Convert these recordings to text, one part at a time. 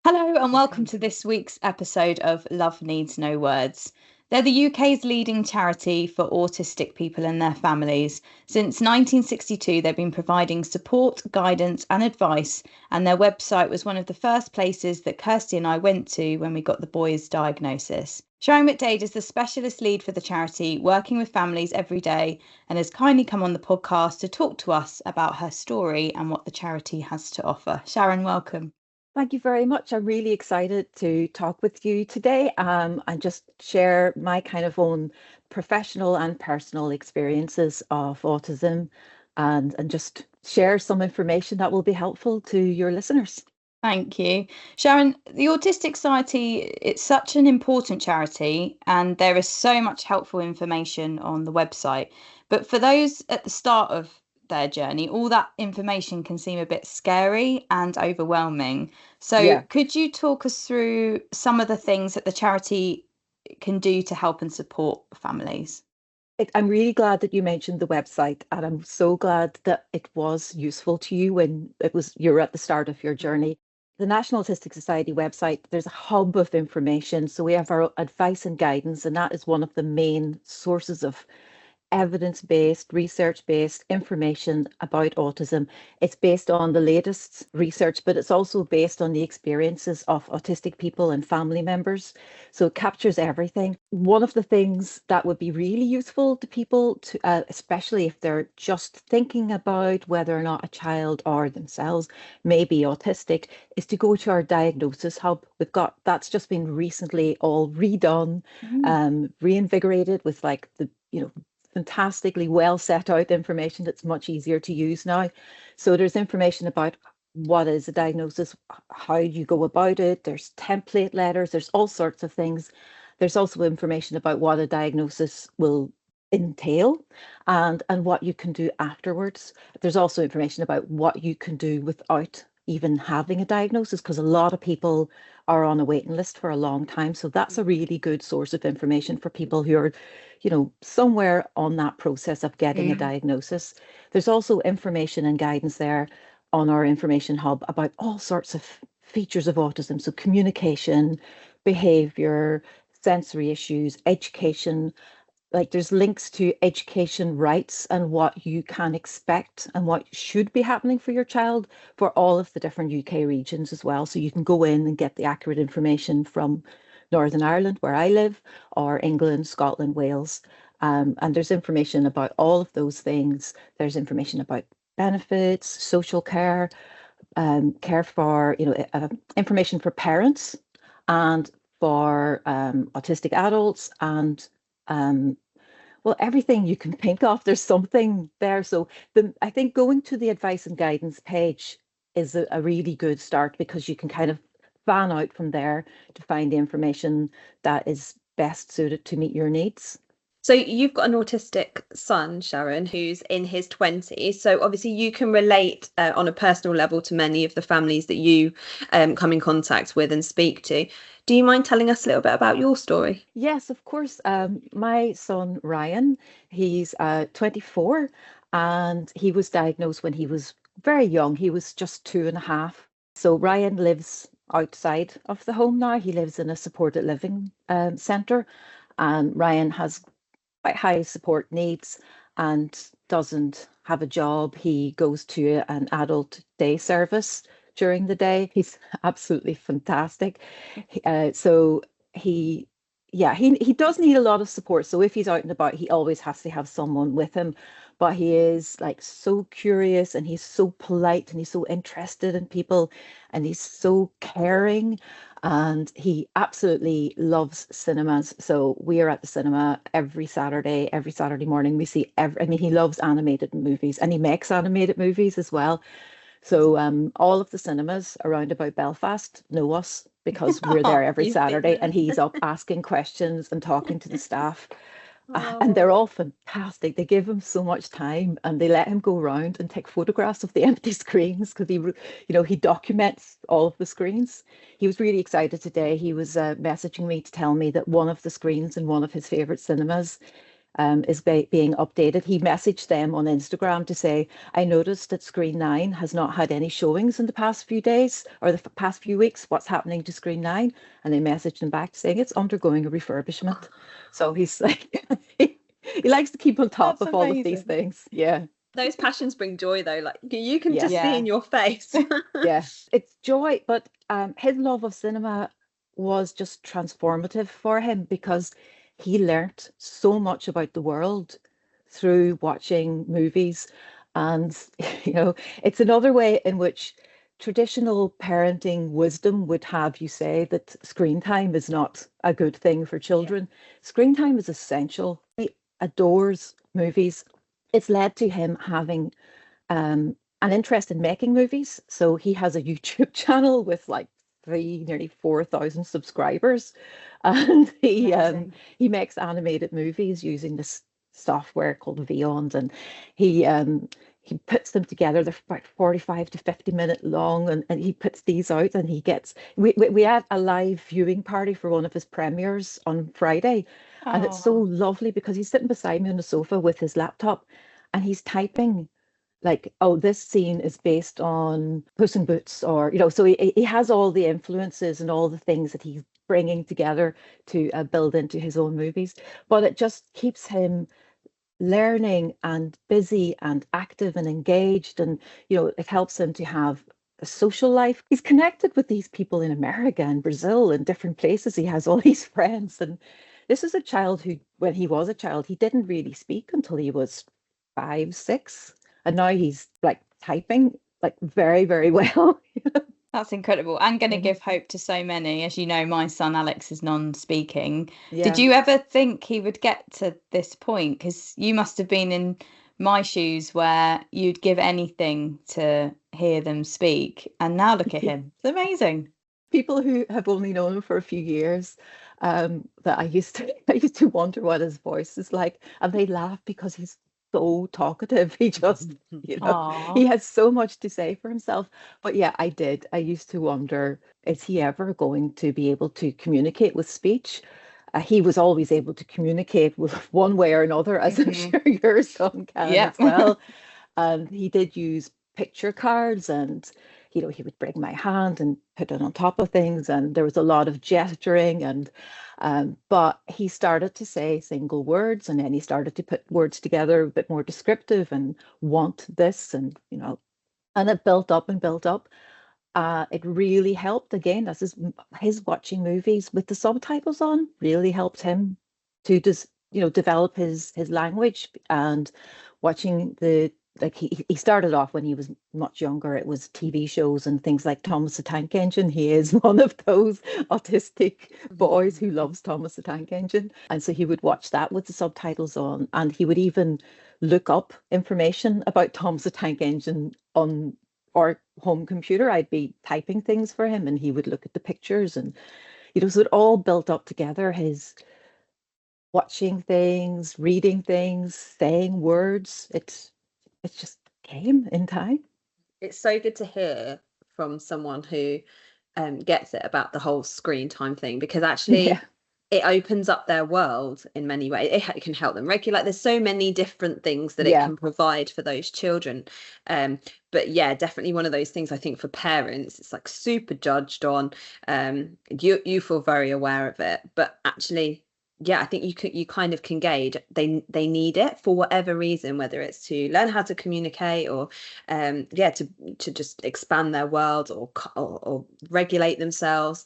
Hello and welcome to this week's episode of Love Needs No Words. They're the UK's leading charity for autistic people and their families. Since 1962, they've been providing support, guidance, and advice, and their website was one of the first places that Kirsty and I went to when we got the boys' diagnosis. Sharon McDaid is the specialist lead for the charity, working with families every day, and has kindly come on the podcast to talk to us about her story and what the charity has to offer. Sharon, welcome. Thank you very much. I'm really excited to talk with you today and just share my kind of own professional and personal experiences of autism and just share some information that will be helpful to your listeners. Thank you. Sharon, the Autistic Society, it's such an important charity and there is so much helpful information on the website. But for those at the start of their journey, all that information can seem a bit scary and overwhelming. So Yeah, could you talk us through some of the things that the charity can do to help and support families? I'm really glad that you mentioned the website, and I'm so glad that it was useful to you when you're at the start of your journey. The National Autistic Society website, there's a hub of information. So we have our advice and guidance, and that is one of the main sources of evidence-based, research-based information about autism. It's based on the latest research, but it's also based on the experiences of autistic people and family members. So it captures everything. One of the things that would be really useful to people, especially if they're just thinking about whether or not a child or themselves may be autistic, is to go to our diagnosis hub. That's just been recently all redone, Mm. reinvigorated with like the fantastically well set out information that's much easier to use now. So there's information about what is a diagnosis, how you go about it, there's template letters, there's all sorts of things. There's also information about what a diagnosis will entail and what you can do afterwards. There's also information about what you can do without even having a diagnosis, because a lot of people are on a waiting list for a long time. So that's a really good source of information for people who are somewhere on that process of getting a diagnosis. There's also information and guidance there on our information hub about all sorts of features of autism. So communication, behavior, sensory issues, education. Like there's links to education rights and what you can expect and what should be happening for your child for all of the different UK regions as well. So you can go in and get the accurate information from Northern Ireland, where I live, or England, Scotland, Wales. And there's information about all of those things. There's information about benefits, social care, care for, information for parents and for autistic adults and well, everything you can think of, there's something there. So I think going to the advice and guidance page is a really good start, because you can kind of fan out from there to find the information that is best suited to meet your needs. So you've got an autistic son, Sharon, who's in his 20s. So obviously you can relate on a personal level to many of the families that you come in contact with and speak to. Do you mind telling us a little bit about your story? Yes, of course. My son Ryan, he's 24, and he was diagnosed when he was very young. He was just 2.5. So Ryan lives outside of the home now. He lives in a supported living centre, and Ryan has quite high support needs and doesn't have a job. He goes to an adult day service during the day. He's absolutely fantastic. So he yeah, he does need a lot of support. So if he's out and about, he always has to have someone with him. But he is like so curious, and he's so polite, and he's so interested in people, and he's so caring, and he absolutely loves cinemas. So we are at the cinema every Saturday morning. We see I mean, he loves animated movies, and he makes animated movies as well. So all of the cinemas around about Belfast know us because we're there every You've been Saturday, and there. he's up asking questions and talking to the staff. And they're Oh. all fantastic. They give him so much time, and they let him go around and take photographs of the empty screens, because he documents all of the screens. He was really excited today. He was messaging me to tell me that one of the screens in one of his favorite cinemas is being updated. He messaged them on Instagram to say, I noticed that Screen 9 has not had any showings in the past few days or the past few weeks. What's happening to Screen 9? And they messaged him back saying it's undergoing a refurbishment. So he's like, he likes to keep on top That's of all of these amazing. things. Yeah. Those passions bring joy, though. Like you can just Yeah. see in your face. Yeah, it's joy, but his love of cinema was just transformative for him because he learnt so much about the world through watching movies. And, you know, it's another way in which traditional parenting wisdom would have you say that screen time is not a good thing for children. Screen time is essential. He adores movies. It's led to him having an interest in making movies. So he has a YouTube channel with like nearly 4,000 subscribers, and Amazing. he makes animated movies using this software called Vyond, and he puts them together. They're about 45 to 50-minute long, and he puts these out, and he gets we had a live viewing party for one of his premieres on Friday, and it's so Oh, lovely because he's sitting beside me on the sofa with his laptop, and he's typing like, oh, this scene is based on Puss in Boots, or, you know, so he has all the influences and all the things that he's bringing together to build into his own movies. But it just keeps him learning and busy and active and engaged. And, you know, it helps him to have a social life. He's connected with these people in America and Brazil and different places. He has all these friends. And this is a child who, when he was a child, he didn't really speak until he was 5, 6. And now he's like typing like very, very well. that's incredible. And going to Mhm. give hope to so many. As you know, my son Alex is non-speaking. Did Yeah. you ever think he would get to this point? Because you must have been in my shoes where you'd give anything to hear them speak. And now look at him. It's amazing. People who have only known him for a few years, that I used to wonder what his voice is like, and they laugh because he's so talkative. He just, you know, he Oh, has so much to say for himself. But yeah, I did. I used to wonder, is he ever going to be able to communicate with speech? He was always able to communicate with one way or another, as I'm hmm. sure your son can Yep. as well. And he did use picture cards, and you know, he would bring my hand and put it on top of things, and there was a lot of gesturing, and but he started to say single words, and then he started to put words together a bit more descriptive and want this, and you know, and it built up and built up. It really helped again, as his watching movies with the subtitles on really helped him to just, you know, develop his language. And watching the, like, he started off when he was much younger, it was TV shows and things like Thomas the Tank Engine. He is one of those autistic boys who loves Thomas the Tank Engine, and so he would watch that with the subtitles on, and he would even look up information about Thomas the Tank Engine on our home computer. I'd be typing things for him and he would look at the pictures, and you know, so it all built up together, his watching things, reading things, saying words. It just came in time. It's so good to hear from someone who gets it about the whole screen time thing, because actually Yeah. it opens up their world in many ways. It can help them regulate. There's so many different things that it Yeah. can provide for those children. But yeah, definitely one of those things I think for parents, it's like super judged on. You feel very aware of it, but actually, yeah, I think you kind of can gauge they need it for whatever reason, whether it's to learn how to communicate or yeah, to just expand their world or regulate themselves.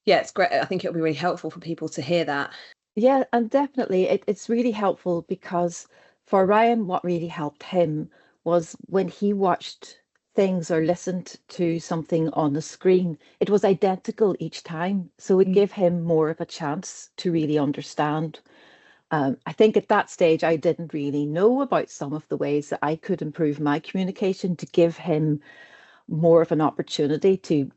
Yeah, it's great. I think it'll be really helpful for people to hear that. Yeah, and definitely it's really helpful because for Ryan, what really helped him was when he watched things or listened to something on the screen, it was identical each time. So it gave him more of a chance to really understand. I think at that stage, I didn't really know about some of the ways that I could improve my communication to give him more of an opportunity to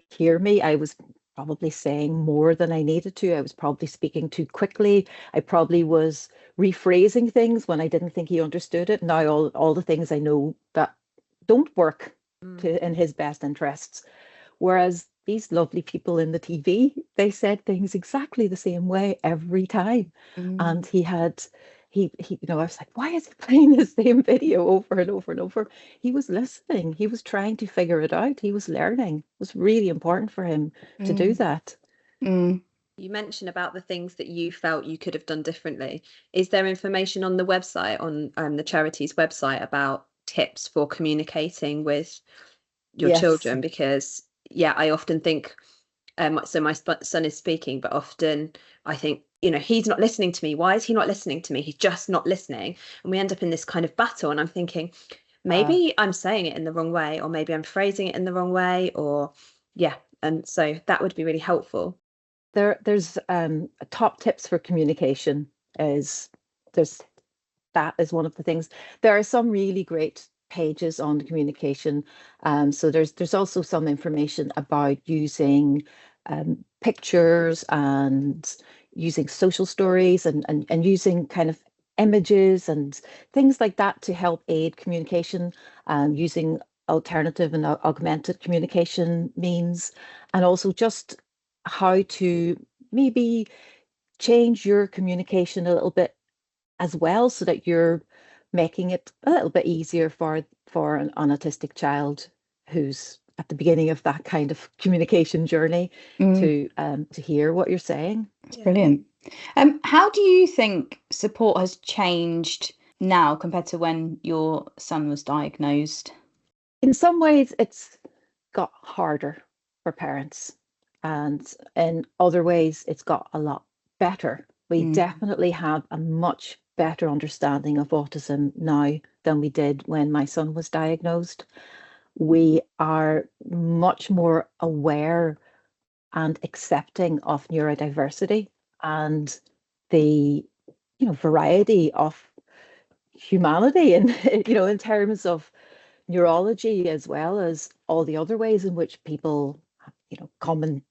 hear me. I was probably saying more than I needed to. I was probably speaking too quickly. I probably was rephrasing things when I didn't think he understood it. Now all the things I know that don't work Mm. to in his best interests. Whereas these lovely people in the TV, they said things exactly the same way every time. And I was like, why is he playing the same video over and over and over? He was listening. He was trying to figure it out. He was learning. It was really important for him to do that. You mentioned about the things that you felt you could have done differently. Is there information on the website, on the charity's website, about tips for communicating with your Yes. children? Because I often think, so my son is speaking, but often I think, he's not listening to me. Why is he not listening to me? He's just not listening. And we end up in this kind of battle. And I'm thinking, maybe I'm saying it in the wrong way, or maybe I'm phrasing it in the wrong way, or and so that would be really helpful. There's top tips for communication that is one of the things. There are some really great pages on communication. So there's also some information about using pictures and using social stories and using kind of images and things like that to help aid communication, using alternative and augmented communication means, and also just how to maybe change your communication a little bit as well, so that you're making it a little bit easier for an autistic child who's at the beginning of that kind of communication journey to hear what you're saying. It's brilliant. How do you think support has changed now compared to when your son was diagnosed? In some ways, it's got harder for parents, and in other ways, it's got a lot better. We definitely have a much better understanding of autism now than we did when my son was diagnosed. We are much more aware and accepting of neurodiversity and the variety of humanity, and in terms of neurology, as well as all the other ways in which people come in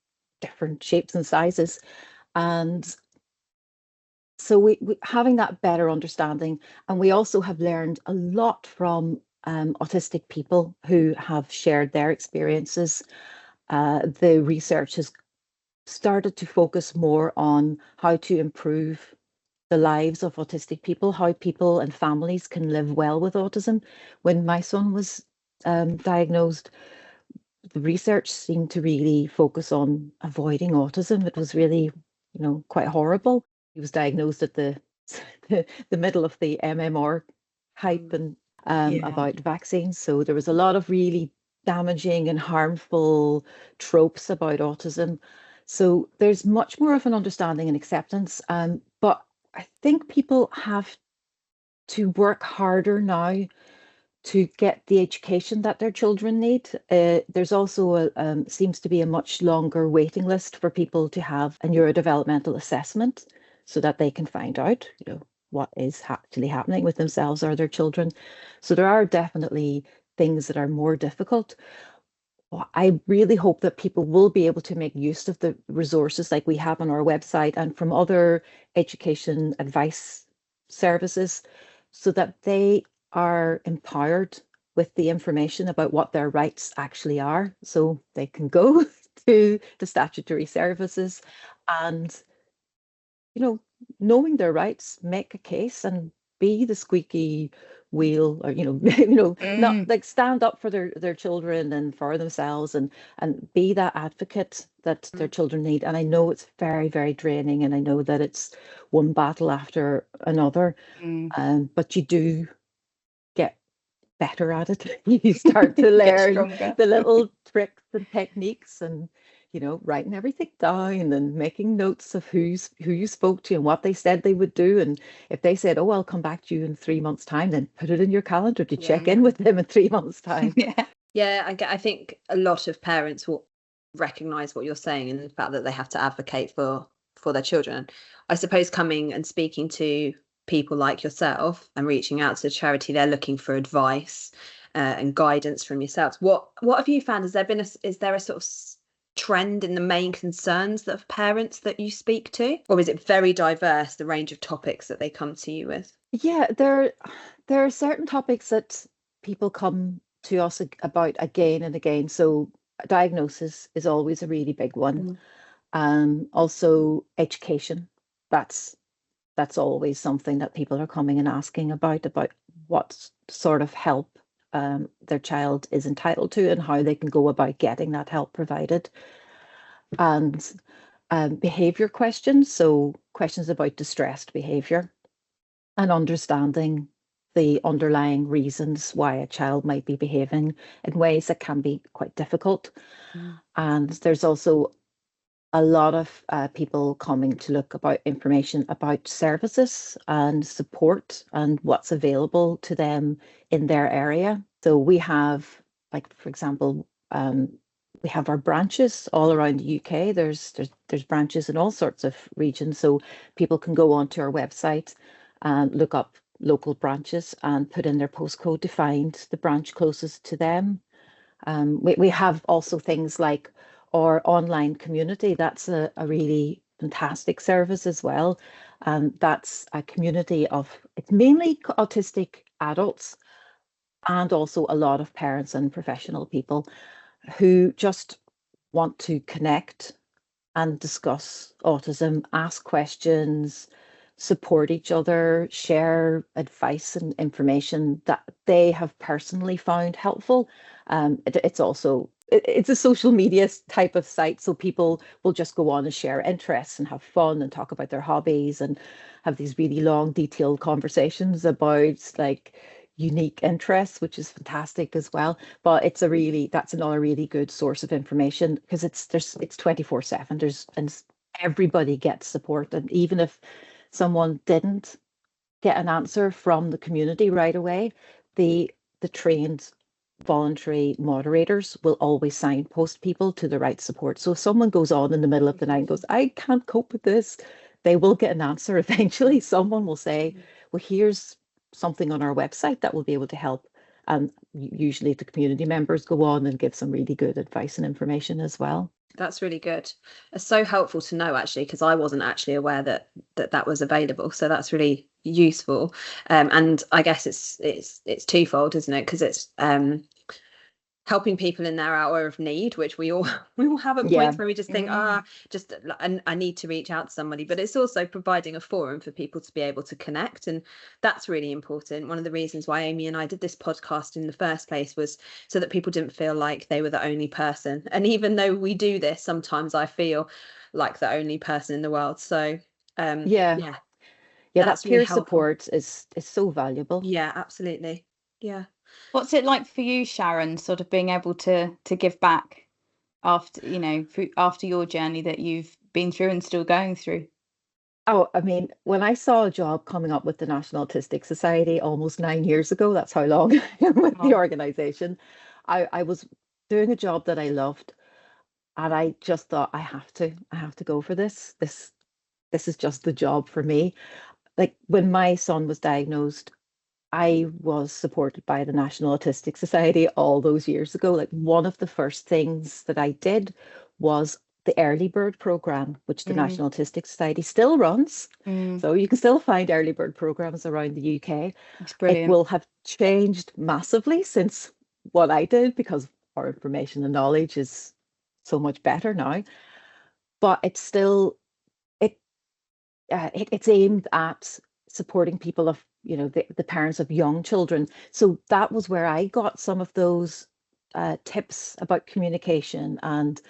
different shapes and sizes. And so we having that better understanding, and we also have learned a lot from autistic people who have shared their experiences. The research has started to focus more on how to improve the lives of autistic people, how people and families can live well with autism. When my son was diagnosed, the research seemed to really focus on avoiding autism. It was really, quite horrible. He was diagnosed at the middle of the MMR hype and about vaccines. So there was a lot of really damaging and harmful tropes about autism. So there's much more of an understanding and acceptance. But I think people have to work harder now to get the education that their children need. There's also seems to be a much longer waiting list for people to have a neurodevelopmental assessment, so that they can find out, what is actually happening with themselves or their children. So there are definitely things that are more difficult. I really hope that people will be able to make use of the resources like we have on our website and from other education advice services, so that they are empowered with the information about what their rights actually are, so they can go to the statutory services and, knowing their rights, make a case and be the squeaky wheel, or not like stand up for their children and for themselves, and be that advocate that their children need. And I know it's very, very draining, and I know that it's one battle after another, but you do get better at it. You start to learn the little tricks and techniques, and writing everything down and making notes of who you spoke to and what they said they would do. And if they said, oh, I'll come back to you in 3 months' time, then put it in your calendar to check in with them in 3 months' time. I think a lot of parents will recognize what you're saying, and the fact that they have to advocate for their children. I suppose coming and speaking to people like yourself and reaching out to the charity, they're looking for advice and guidance from yourselves. What have you found? Is there a sort of trend in the main concerns of parents that you speak to, or is it very diverse, the range of topics that they come to you with? Yeah, there are certain topics that people come to us about again and again. So diagnosis is always a really big one. Also education. That's always something that people are coming and asking about what sort of help their child is entitled to and how they can go about getting that help provided. And behavior questions, so questions about distressed behavior and understanding the underlying reasons why a child might be behaving in ways that can be quite difficult. And there's also a lot of people coming to look about information about services and support and what's available to them in their area. So we have, like, for example, we have our branches all around the UK. There's branches in all sorts of regions. So people can go onto our website and look up local branches and put in their postcode to find the branch closest to them. We have also things like our online community. That's a really fantastic service as well. That's a community of, it's mainly autistic adults and also a lot of parents and professional people who just want to connect and discuss autism, ask questions, support each other, share advice and information that they have personally found helpful. It's also it's a social media type of site, so people will just go on and share interests and have fun and talk about their hobbies and have these really long, detailed conversations about like unique interests, which is fantastic as well. But that's another really good source of information because it's 24/7. And everybody gets support, and even if someone didn't get an answer from the community right away, the trained voluntary moderators will always signpost people to the right support. So if someone goes on in the middle of the night and goes, I can't cope with this, they will get an answer eventually. Someone will say, well, here's something on our website that will be able to help. And usually the community members go on and give some really good advice and information as well. That's really good. It's so helpful to know, actually, because I wasn't actually aware that was available. So that's really useful. And I guess it's twofold, isn't it? Because it's helping people in their hour of need, which we all have at points where we just think, I need to reach out to somebody. But it's also providing a forum for people to be able to connect, and that's really important. One of the reasons why Amy and I did this podcast in the first place was so that people didn't feel like they were the only person. And even though we do this, sometimes I feel like the only person in the world. So that that's peer really helpful. support is so valuable. Yeah, absolutely. Yeah. What's it like for you, Sharon, sort of being able to give back after, after your journey that you've been through and still going through? Oh, I mean, when I saw a job coming up with the National Autistic Society almost 9 years ago, that's how long I am with the organization, I was doing a job that I loved, and I just thought I have to go for this. This is just the job for me. Like when my son was diagnosed, I was supported by the National Autistic Society all those years ago. Like one of the first things that I did was the early bird program, which the National Autistic Society still runs. So you can still find early bird programs around the UK. It's brilliant. It will have changed massively since what I did because our information and knowledge is so much better now. But it's still it's aimed at supporting people of the parents of young children. So that was where I got some of those tips about communication and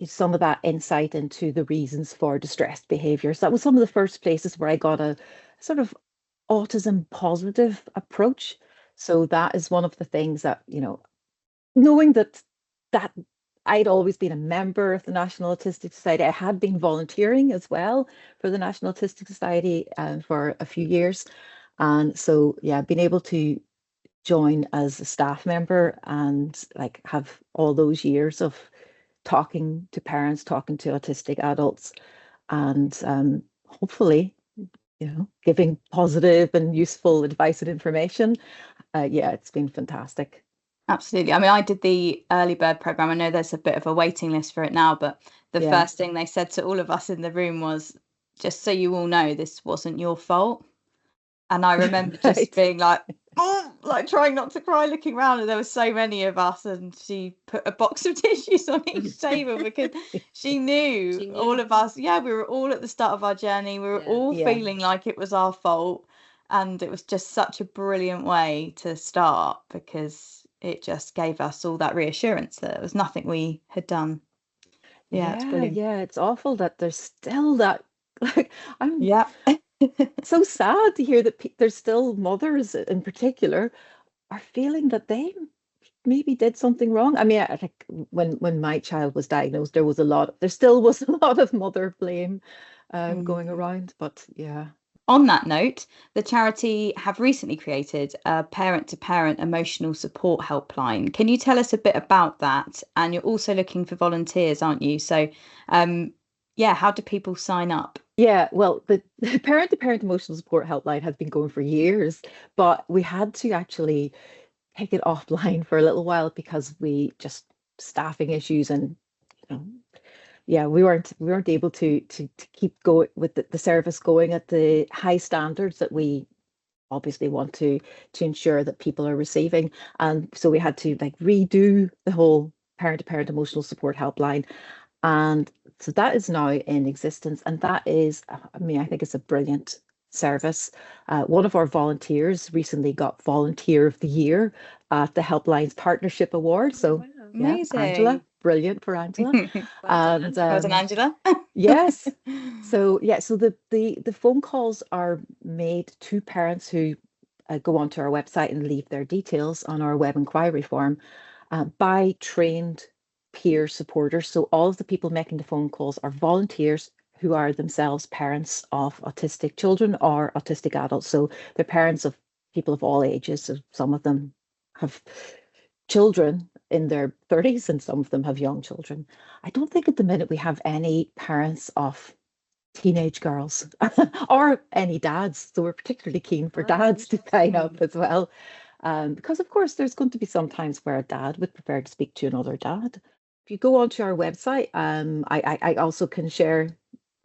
some of that insight into the reasons for distressed behaviors. That was some of the first places where I got a sort of autism positive approach. So that is one of the things that, knowing that I'd always been a member of the National Autistic Society. I had been volunteering as well for the National Autistic Society for a few years. And so, being able to join as a staff member and like have all those years of talking to parents, talking to autistic adults, and hopefully, giving positive and useful advice and information. It's been fantastic. Absolutely. I mean, I did the early bird program. I know there's a bit of a waiting list for it now, but the first thing they said to all of us in the room was, just so you all know, this wasn't your fault. And I remember just Right. being like, oh, like trying not to cry, looking around, and there were so many of us, and she put a box of tissues on each table because she knew She knew. all of us. Yeah, we were all at the start of our journey. We were Yeah. all Yeah. feeling like it was our fault, and it was just such a brilliant way to start because it just gave us all that reassurance that it was nothing we had done. Yeah, it's brilliant. Yeah, it's awful that there's still that, like, I'm Yeah. so sad to hear that there's still mothers in particular are feeling that they maybe did something wrong. I mean, I think when my child was diagnosed, there still was a lot of mother blame going Mm. around, but yeah. On that note, the charity have recently created a parent-to-parent emotional support helpline. Can you tell us a bit about that? And you're also looking for volunteers, aren't you? So, yeah, how do people sign up? Yeah, well, the parent-to-parent emotional support helpline has been going for years, but we had to actually take it offline for a little while because we just staffing issues and you know, yeah, we weren't able to keep going with the service going at the high standards that we obviously want to ensure that people are receiving. And so we had to like redo the whole parent-to-parent emotional support helpline. And so that is now in existence. And that is, I mean, I think it's a brilliant service. One of our volunteers recently got Volunteer of the Year at the Helpline's Partnership Award. So Wow. yeah, Angela, Amazing. brilliant for Angela. Well done, And Angela. Well done, Angela. yes, so yeah, so the phone calls are made to parents who go onto our website and leave their details on our web inquiry form by trained peer supporters. So all of the people making the phone calls are volunteers who are themselves parents of autistic children or autistic adults. So they're parents of people of all ages. So some of them have children in their 30s and some of them have young children. I don't think at the minute we have any parents of teenage girls or any dads. So we're particularly keen for Oh, dads to sign interesting. up as well. Because of course there's going to be some times where a dad would prefer to speak to another dad. If you go onto our website, I also can share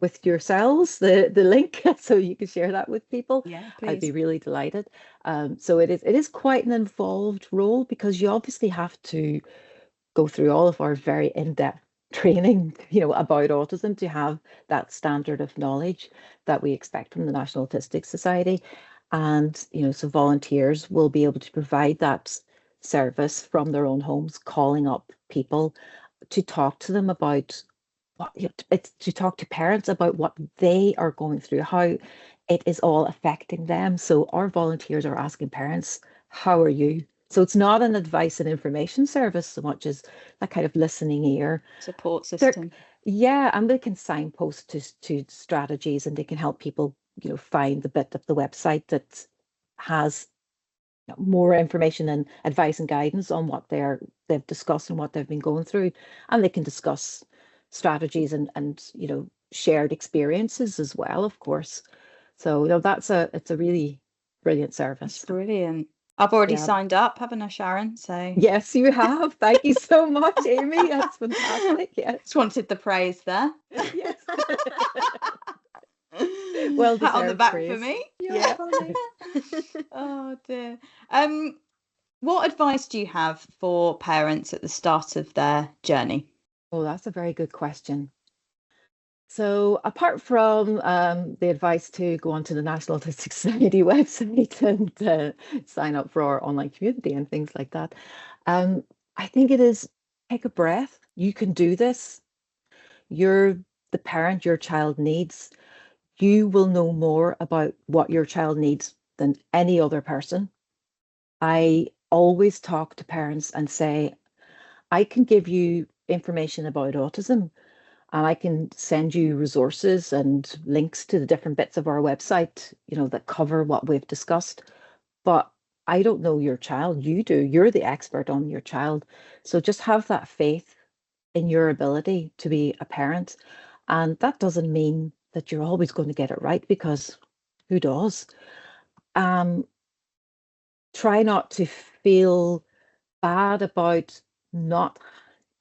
with yourselves the link so you can share that with people. Yeah, I'd be please. really delighted. So it is quite an involved role because you obviously have to go through all of our very in-depth training, about autism to have that standard of knowledge that we expect from the National Autistic Society. And, so volunteers will be able to provide that service from their own homes, calling up people to talk to them about it's to talk to parents about what they are going through, how it is all affecting them. So our volunteers are asking parents, how are you? So it's not an advice and information service so much as that kind of listening ear. Support They're, system. yeah, and they can signpost to strategies and they can help people, find the bit of the website that has more information and advice and guidance on what they've discussed and what they've been going through, and they can discuss strategies and shared experiences as well, of course. So it's a really brilliant It's service. brilliant. I've already Yeah. signed up, haven't I, Sharon? So Yes, you have. Thank you so much, Amy. That's fantastic. Yes. just wanted the praise there. Yes. Well Pat on the deserved back for praise. me. Yeah. Oh dear. What advice do you have for parents at the start of their journey? Oh, that's a very good question. So apart from the advice to go onto the National Autistic Society website and sign up for our online community and things like that, I think it is take a breath. You can do this. You're the parent your child needs. You will know more about what your child needs than any other person. I always talk to parents and say, I can give you information about autism and I can send you resources and links to the different bits of our website, that cover what we've discussed. But I don't know your child. You do. You're the expert on your child. So just have that faith in your ability to be a parent. And that doesn't mean that you're always going to get it right because who does? Um, Try not to feel bad about not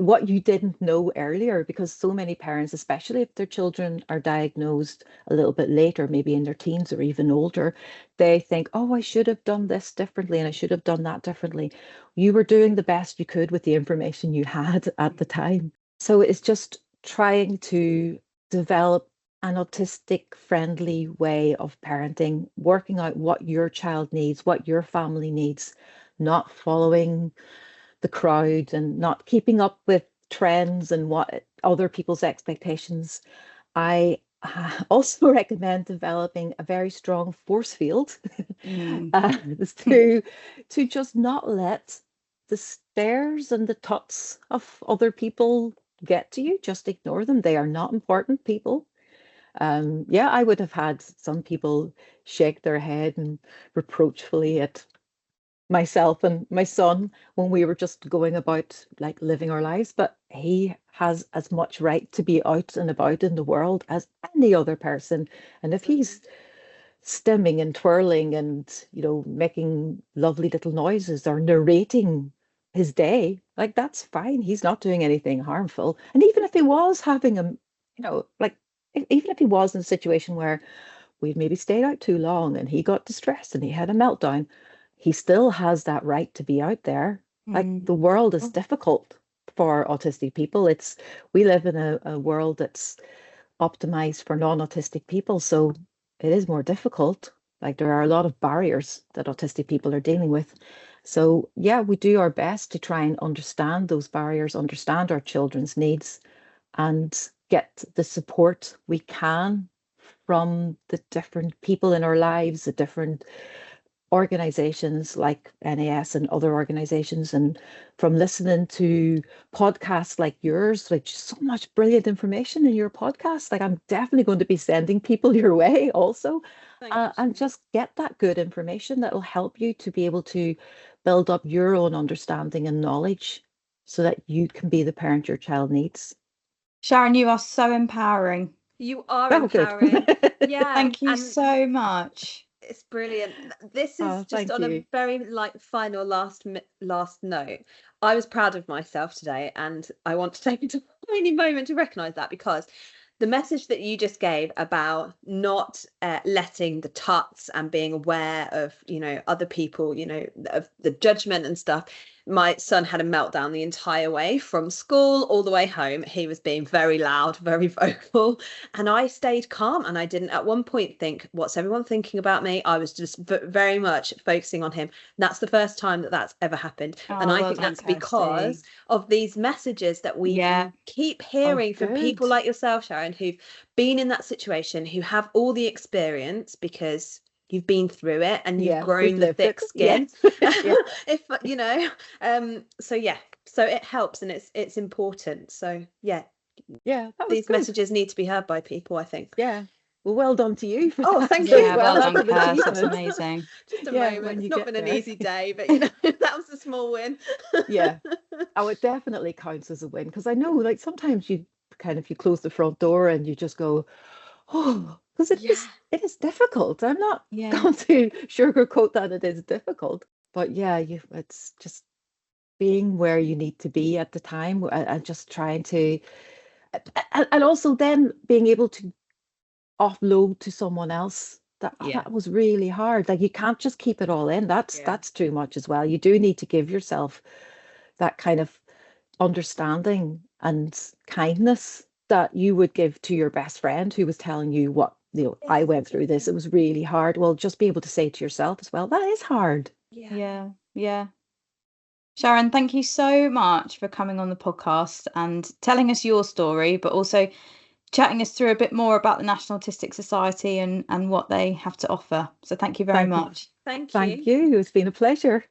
what you didn't know earlier, because so many parents, especially if their children are diagnosed a little bit later, maybe in their teens or even older, they think, oh, I should have done this differently and I should have done that differently. You were doing the best you could with the information you had at the time. So it's just trying to develop an autistic friendly way of parenting, working out what your child needs, what your family needs, not following the crowd and not keeping up with trends and what other people's expectations. I also recommend developing a very strong force field to just not let the stares and the tuts of other people get to you. Just ignore them. They are not important people. Yeah, I would have had some people shake their head and reproachfully at myself and my son when we were just going about like living our lives, but he has as much right to be out and about in the world as any other person. And if he's stimming and twirling and, you know, making lovely little noises or narrating his day, like that's fine. He's not doing anything harmful. And even if he was having a, you know, like even if he was in a situation where we've maybe stayed out too long and he got distressed and he had a meltdown, he still has that right to be out there. Like the world is difficult for autistic people. We live in a world that's optimized for non-autistic people, so it is more difficult. Like there are a lot of barriers that autistic people are dealing with. So yeah, we do our best to try and understand those barriers, understand our children's needs, and get the support we can from the different people in our lives, the different organizations like NAS and other organizations, and from listening to podcasts like yours, like so much brilliant information in your podcast. Like I'm definitely going to be sending people your way also, and just get that good information that will help you to be able to build up your own understanding and knowledge so that you can be the parent your child needs. Sharon, you are so empowering. You are Oh, good. empowering. Yeah. Thank you and so much. It's brilliant. This is Oh, just thank on you. a very like final last note. I was proud of myself today, and I want to take a tiny moment to recognize that, because the message that you just gave about not letting the tuts and being aware of, you know, other people, you know, of the judgment and stuff. My son had a meltdown the entire way from school all the way home. He was being very loud, very vocal, and I stayed calm, and I didn't at one point think, what's everyone thinking about me? I was just very much focusing on him. That's the first time that that's ever happened. And I think that's because of these messages that we keep hearing from people like yourself, Sharon, who've been in that situation, who have all the experience because you've been through it and you've grown the thick skin. If you know, so it helps, and it's important. So these messages need to be heard by people, I think. Well done to you for that. Thank you. Well done, Kirst. That's amazing. Just a moment. It's not been an easy day, but you know, that was a small win. Oh, it definitely counts as a win, because I know like sometimes you close the front door and you just go, oh, because it is difficult. I'm not going to sugarcoat that it is difficult, but it's just being where you need to be at the time and just trying to, and also then being able to offload to someone else. That was really hard. Like you can't just keep it all in. That's too much as well. You do need to give yourself that kind of understanding and kindness that you would give to your best friend who was telling you what, you know, I went through this. It was really hard. Well, just be able to say to yourself as well, that is hard. Yeah. Sharon, thank you so much for coming on the podcast and telling us your story, but also chatting us through a bit more about the National Autistic Society and what they have to offer. So thank you very much. Thank you. Thank you. It's been a pleasure.